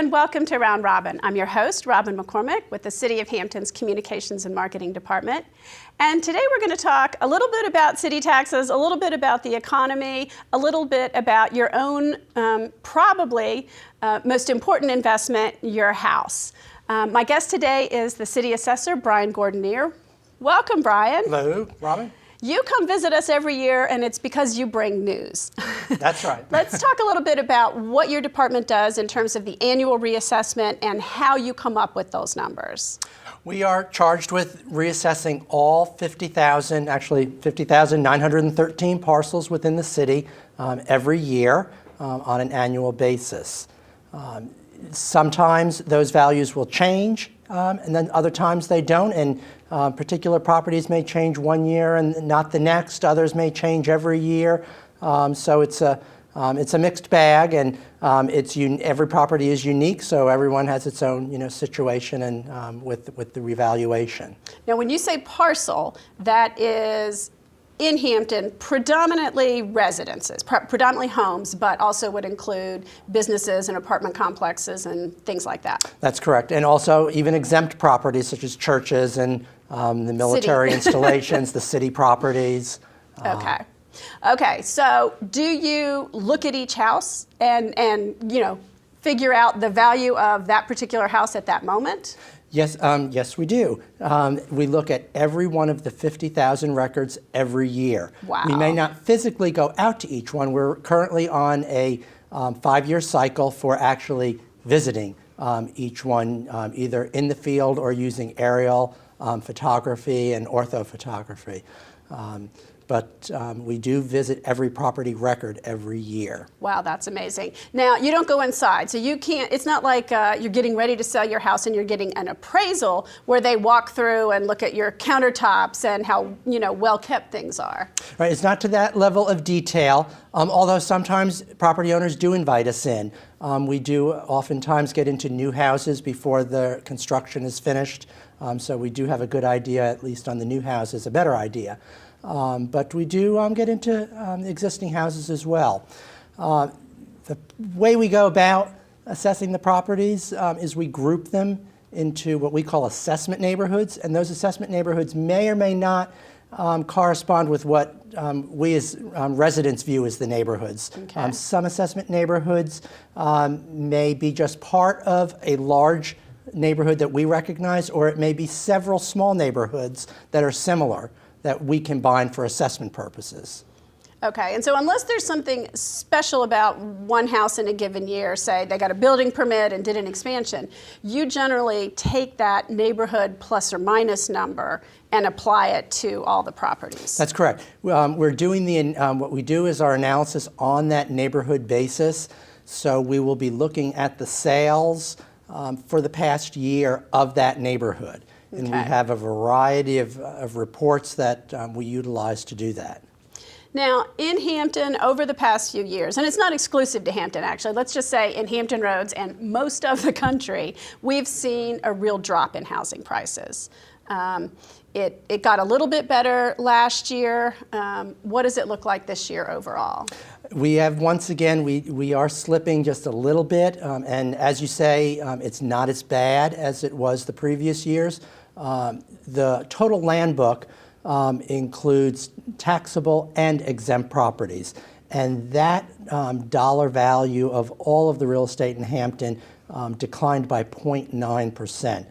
and welcome to Round Robin. I'm your host, Robin McCormick, with the City of Hampton's Communications and Marketing Department. And today we're going to talk a little bit about city taxes, a little bit about the economy, a little bit about your own, probably most important investment, your house. My guest today is the City Assessor, Brian Gordineer. Welcome, Brian. Hello, Robin. You come visit us every year, and it's because you bring news. That's right. Let's talk a little bit about what your department does in terms of the annual reassessment and how you come up with those numbers. We are charged with reassessing all 50,913 parcels within the city every year on an annual basis. Sometimes those values will change, and then other times they don't, and particular properties may change one year and not the next. Others may change every year. So it's a mixed bag, and every property is unique, so everyone has its own situation and with the revaluation. Now, when you say parcel, that is in Hampton, predominantly residences, predominantly homes, but also would include businesses and apartment complexes and things like that. That's correct. And also even exempt properties such as churches and the military installations, the city properties. Okay. Okay, so do you look at each house and figure out the value of that particular house at that moment? Yes, yes, we do. We look at every one of the 50,000 records every year. Wow. We may not physically go out to each one. We're currently on a 5-year cycle for actually visiting each one, either in the field or using aerial photography and orthophotography. But we do visit every property record every year. Wow, that's amazing. Now, you don't go inside, so you can't, it's not like you're getting ready to sell your house and you're getting an appraisal where they walk through and look at your countertops and how, well kept things are. Right, it's not to that level of detail, although sometimes property owners do invite us in. We do oftentimes get into new houses before the construction is finished, so we do have a good idea, at least on the new houses, a better idea. But we do get into existing houses as well. The way we go about assessing the properties is we group them into what we call assessment neighborhoods, and those assessment neighborhoods may or may not correspond with what we as residents view as the neighborhoods. Okay. Some assessment neighborhoods may be just part of a large neighborhood that we recognize, or it may be several small neighborhoods that are similar that we combine for assessment purposes. Okay, and so unless there's something special about one house in a given year, say they got a building permit and did an expansion, you generally take that neighborhood plus or minus number and apply it to all the properties. That's correct. We're doing what we do is our analysis on that neighborhood basis. So we will be looking at the sales for the past year of that neighborhood. And we have a variety of reports that we utilize to do that. Now, in Hampton, over the past few years, and it's not exclusive to Hampton actually, let's just say in Hampton Roads and most of the country, we've seen a real drop in housing prices. It got a little bit better last year. What does it look like this year overall? We have, once again, we are slipping just a little bit, and as you say, it's not as bad as it was the previous years. The total land book includes taxable and exempt properties, and that dollar value of all of the real estate in Hampton declined by 0.9%.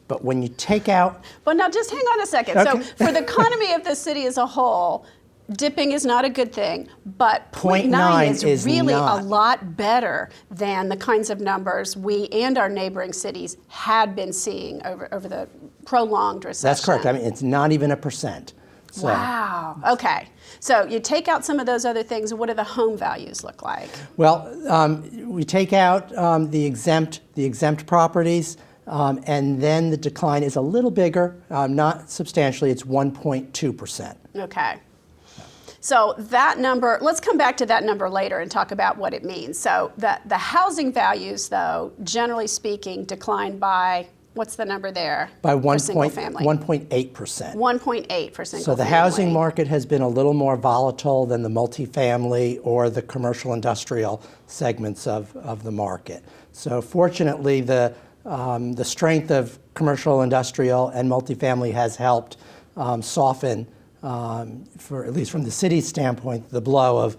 But when you take out... Well, now just hang on a second. Okay. So for the economy of the city as a whole, dipping is not a good thing, but 0.9 is really not a lot better than the kinds of numbers we and our neighboring cities had been seeing over the prolonged recession. That's correct. I mean, it's not even 1%. So. Wow. Okay. So you take out some of those other things. What do the home values look like? Well, we take out the exempt properties, and then the decline is a little bigger, not substantially. It's 1.2%. Okay. So that number, let's come back to that number later and talk about what it means. So the housing values, though, generally speaking, declined by What's the number there By for single family? 1.8%. 1.8 for single So the family. housing market has been a little more volatile than the multifamily or the commercial industrial segments of the market. So fortunately, the strength of commercial industrial and multifamily has helped soften, for at least from the city's standpoint, the blow of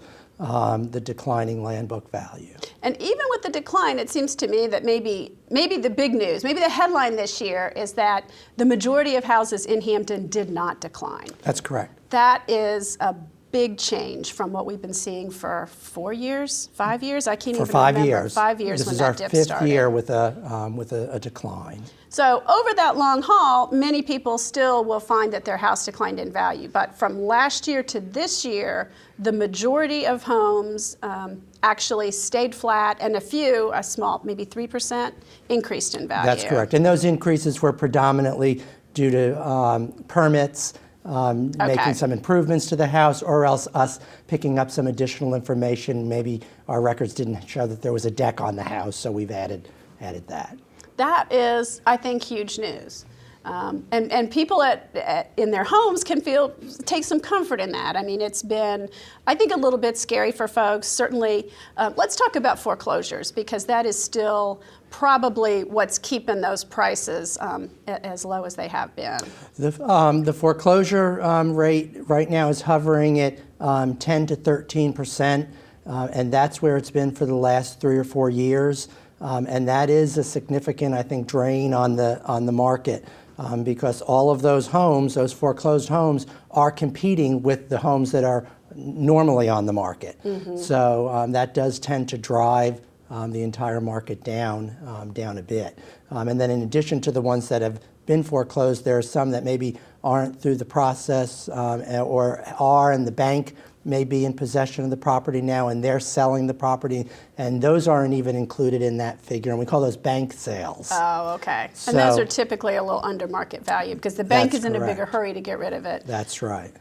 the declining land book value. And even with the decline, it seems to me that maybe the big news, maybe the headline this year is that the majority of houses in Hampton did not decline. That's correct. That is a big change from what we've been seeing for 4 years, 5 years? I can't For even 5 remember. years. 5 years This when is that our dip fifth started. year with a decline. So over that long haul, many people still will find that their house declined in value. But from last year to this year, the majority of homes actually stayed flat, and a small, maybe 3%, increased in value. That's correct. And those increases were predominantly due to permits, making some improvements to the house, or else us picking up some additional information. Maybe our records didn't show that there was a deck on the house, so we've added that. That is, I think, huge news. And people in their homes can take some comfort in that. I mean, it's been, I think, a little bit scary for folks. Certainly, let's talk about foreclosures, because that is still probably what's keeping those prices as low as they have been. The foreclosure rate right now is hovering at 10 to 13%, and that's where it's been for the last 3 or 4 years. And that is a significant, I think, drain on the market, because all of those homes, those foreclosed homes, are competing with the homes that are normally on the market. Mm-hmm. So that does tend to drive the entire market down a bit. And then in addition to the ones that have been foreclosed, there are some that maybe aren't through the process or are, and the bank may be in possession of the property now and they're selling the property, and those aren't even included in that figure, and we call those bank sales. Oh, okay. So, and those are typically a little under market value because the bank is in correct. a bigger hurry to get rid of it. That's right.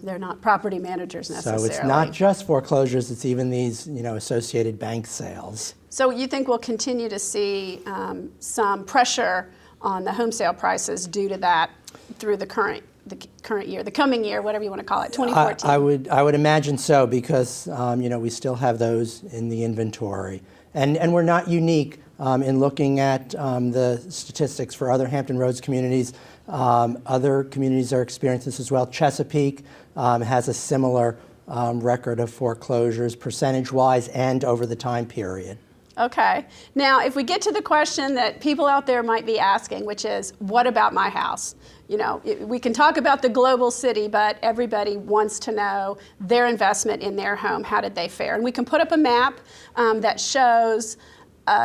They're not property managers necessarily. So it's not just foreclosures, it's even these associated bank sales. So you think we'll continue to see some pressure on the home sale prices due to that through the current year, the coming year, whatever you want to call it, 2014? I would imagine so, because we still have those in the inventory, and we're not unique in looking at the statistics for other Hampton Roads communities. Other communities are experiencing this as well. Chesapeake has a similar record of foreclosures, percentage-wise and over the time period. Okay. Now, if we get to the question that people out there might be asking, which is, what about my house? We can talk about the global city, but everybody wants to know their investment in their home. How did they fare? And we can put up a map that shows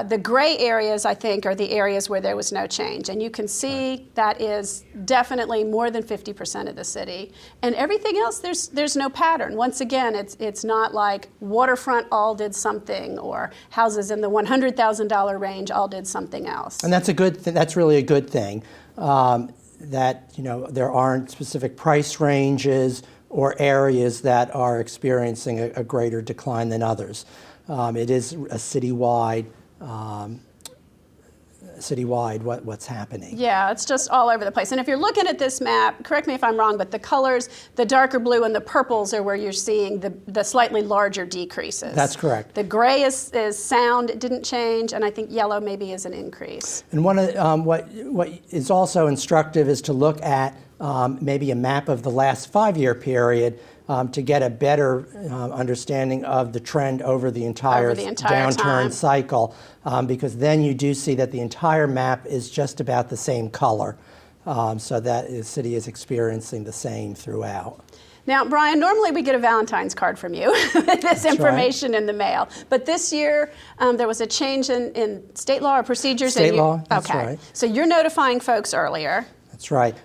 the gray areas, I think, are the areas where there was no change. And you can see that is definitely more than 50% of the city. And everything else, there's no pattern. Once again, it's not like waterfront all did something, or houses in the $100,000 range all did something else. And that's a good that's really a good thing, that there aren't specific price ranges or areas that are experiencing a greater decline than others. It is a citywide what's happening. Yeah, it's just all over the place. And if you're looking at this map, correct me if I'm wrong, but the colors, the darker blue and the purples are where you're seeing the slightly larger decreases. That's correct. The gray is sound, it didn't change, and I think yellow maybe is an increase. And one of what is also instructive is to look at maybe a map of the last 5-year period to get a better understanding of the trend over the entire downturn time. cycle, because then you do see that the entire map is just about the same color, so that the city is experiencing the same throughout. Now, Brian, normally we get a Valentine's card from you with this information in the mail, but this year there was a change in state law or procedures. State law, that's okay. right. So you're notifying folks earlier. That's right.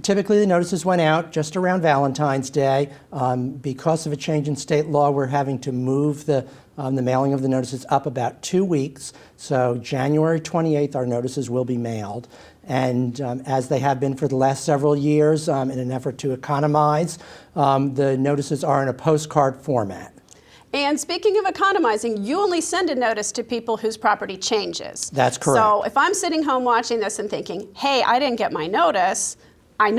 Typically the notices went out just around Valentine's Day. Because of a change in state law, we're having to move the mailing of the notices up about 2 weeks. So January 28th, our notices will be mailed. And as they have been for the last several years, in an effort to economize, the notices are in a postcard format. And speaking of economizing, you only send a notice to people whose property changes. That's correct. So if I'm sitting home watching this and thinking, hey, I didn't get my notice, I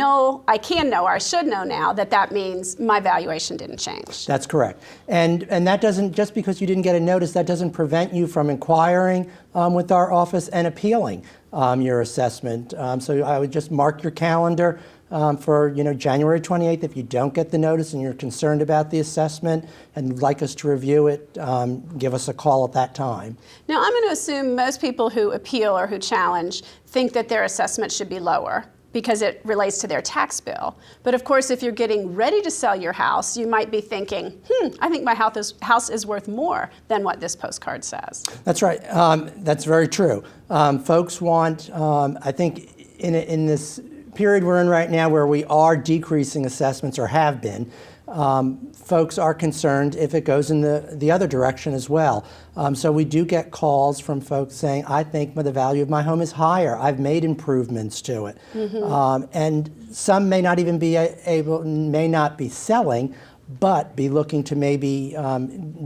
can know, or I should know now that means my valuation didn't change. That's correct. And that doesn't, just because you didn't get a notice, that doesn't prevent you from inquiring with our office and appealing your assessment. So I would just mark your calendar for January 28th. If you don't get the notice and you're concerned about the assessment and would like us to review it, give us a call at that time. Now, I'm going to assume most people who appeal or who challenge think that their assessment should be lower, because it relates to their tax bill. But of course, if you're getting ready to sell your house, you might be thinking, I think my house is worth more than what this postcard says. That's right. That's very true. Folks want, I think in this period we're in right now where we are decreasing assessments, or have been, folks are concerned if it goes in the other direction as well. So we do get calls from folks saying, I think the value of my home is higher. I've made improvements to it. And some may not even may not be selling, but be looking to maybe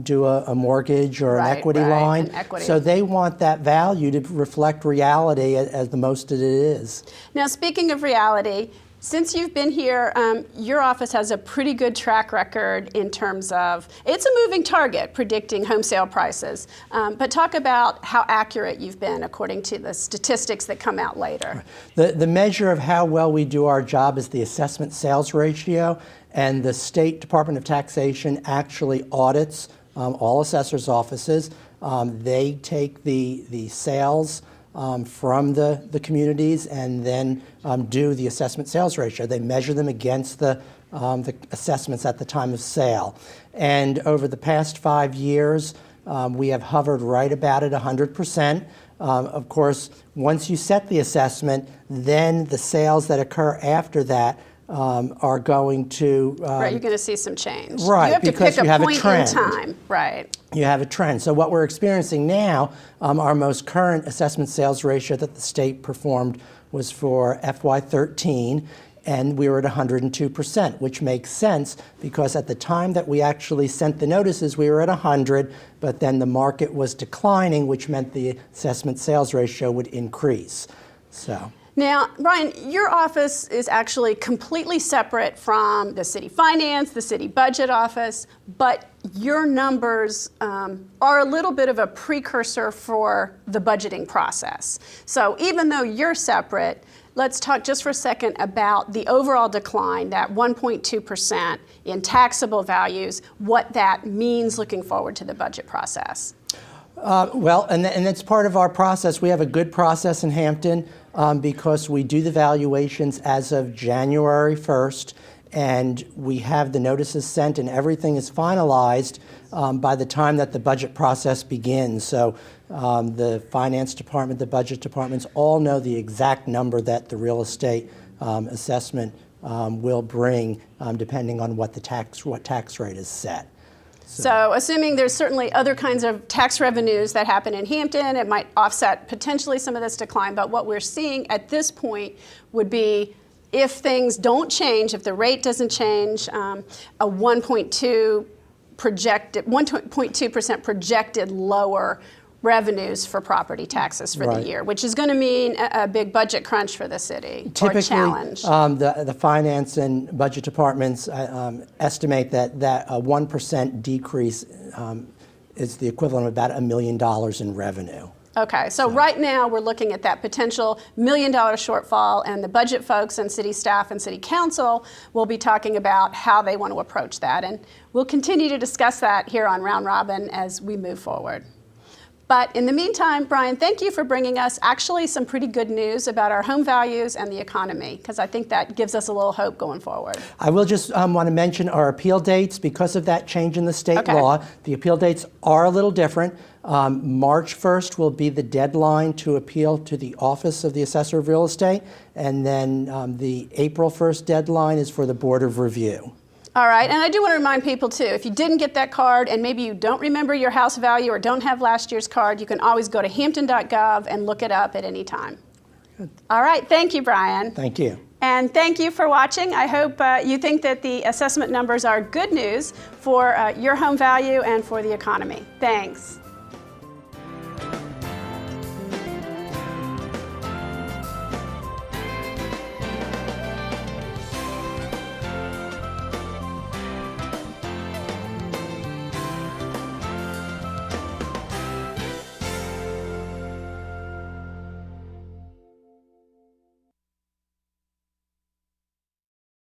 do a mortgage or an equity line. An equity. So they want that value to reflect reality as the most that it is. Now, speaking of reality, since you've been here, your office has a pretty good track record in terms of, it's a moving target predicting home sale prices. But talk about how accurate you've been according to the statistics that come out later. The measure of how well we do our job is the assessment sales ratio, and the State Department of Taxation actually audits all assessors' offices. They take the sales from the communities and then do the assessment sales ratio. They measure them against the assessments at the time of sale. And over the past 5 years, we have hovered right about at 100%. Of course, once you set the assessment, then the sales that occur after that are going to... right, you're going to see some change. Right, you have to because pick you a have a point trend. in time. Right. You have a trend. So what we're experiencing now, our most current assessment sales ratio that the state performed was for FY13, and we were at 102%, which makes sense because at the time that we actually sent the notices, we were at 100, but then the market was declining, which meant the assessment sales ratio would increase. So. Now, Brian, your office is actually completely separate from the city finance, the city budget office, but your numbers are a little bit of a precursor for the budgeting process. So even though you're separate, let's talk just for a second about the overall decline, that 1.2% in taxable values, what that means looking forward to the budget process. Well, and that's part of our process. We have a good process in Hampton because we do the valuations as of January 1st, and we have the notices sent and everything is finalized by the time that the budget process begins. So the finance department, the budget departments all know the exact number that the real estate assessment will bring depending on what tax rate is set. So assuming there's certainly other kinds of tax revenues that happen in Hampton, it might offset potentially some of this decline, but what we're seeing at this point would be if things don't change, if the rate doesn't change, a 1.2% projected lower revenues for property taxes for the year, which is going to mean a big budget crunch for the city, or a challenge. The finance and budget departments estimate that a 1% decrease is the equivalent of about $1 million in revenue. Okay, so right now we're looking at that potential $1 million shortfall, and the budget folks and city staff and city council will be talking about how they want to approach that. And we'll continue to discuss that here on Round Robin as we move forward. But in the meantime, Brian, thank you for bringing us actually some pretty good news about our home values and the economy, because I think that gives us a little hope going forward. I will just want to mention our appeal dates. Because of that change in the state law, the appeal dates are a little different. March 1st will be the deadline to appeal to the Office of the Assessor of Real Estate, and then the April 1st deadline is for the Board of Review. All right, and I do want to remind people too, if you didn't get that card and maybe you don't remember your house value or don't have last year's card, you can always go to hampton.gov and look it up at any time. Good. All right, thank you, Brian. Thank you. And thank you for watching. I hope you think that the assessment numbers are good news for your home value and for the economy. Thanks.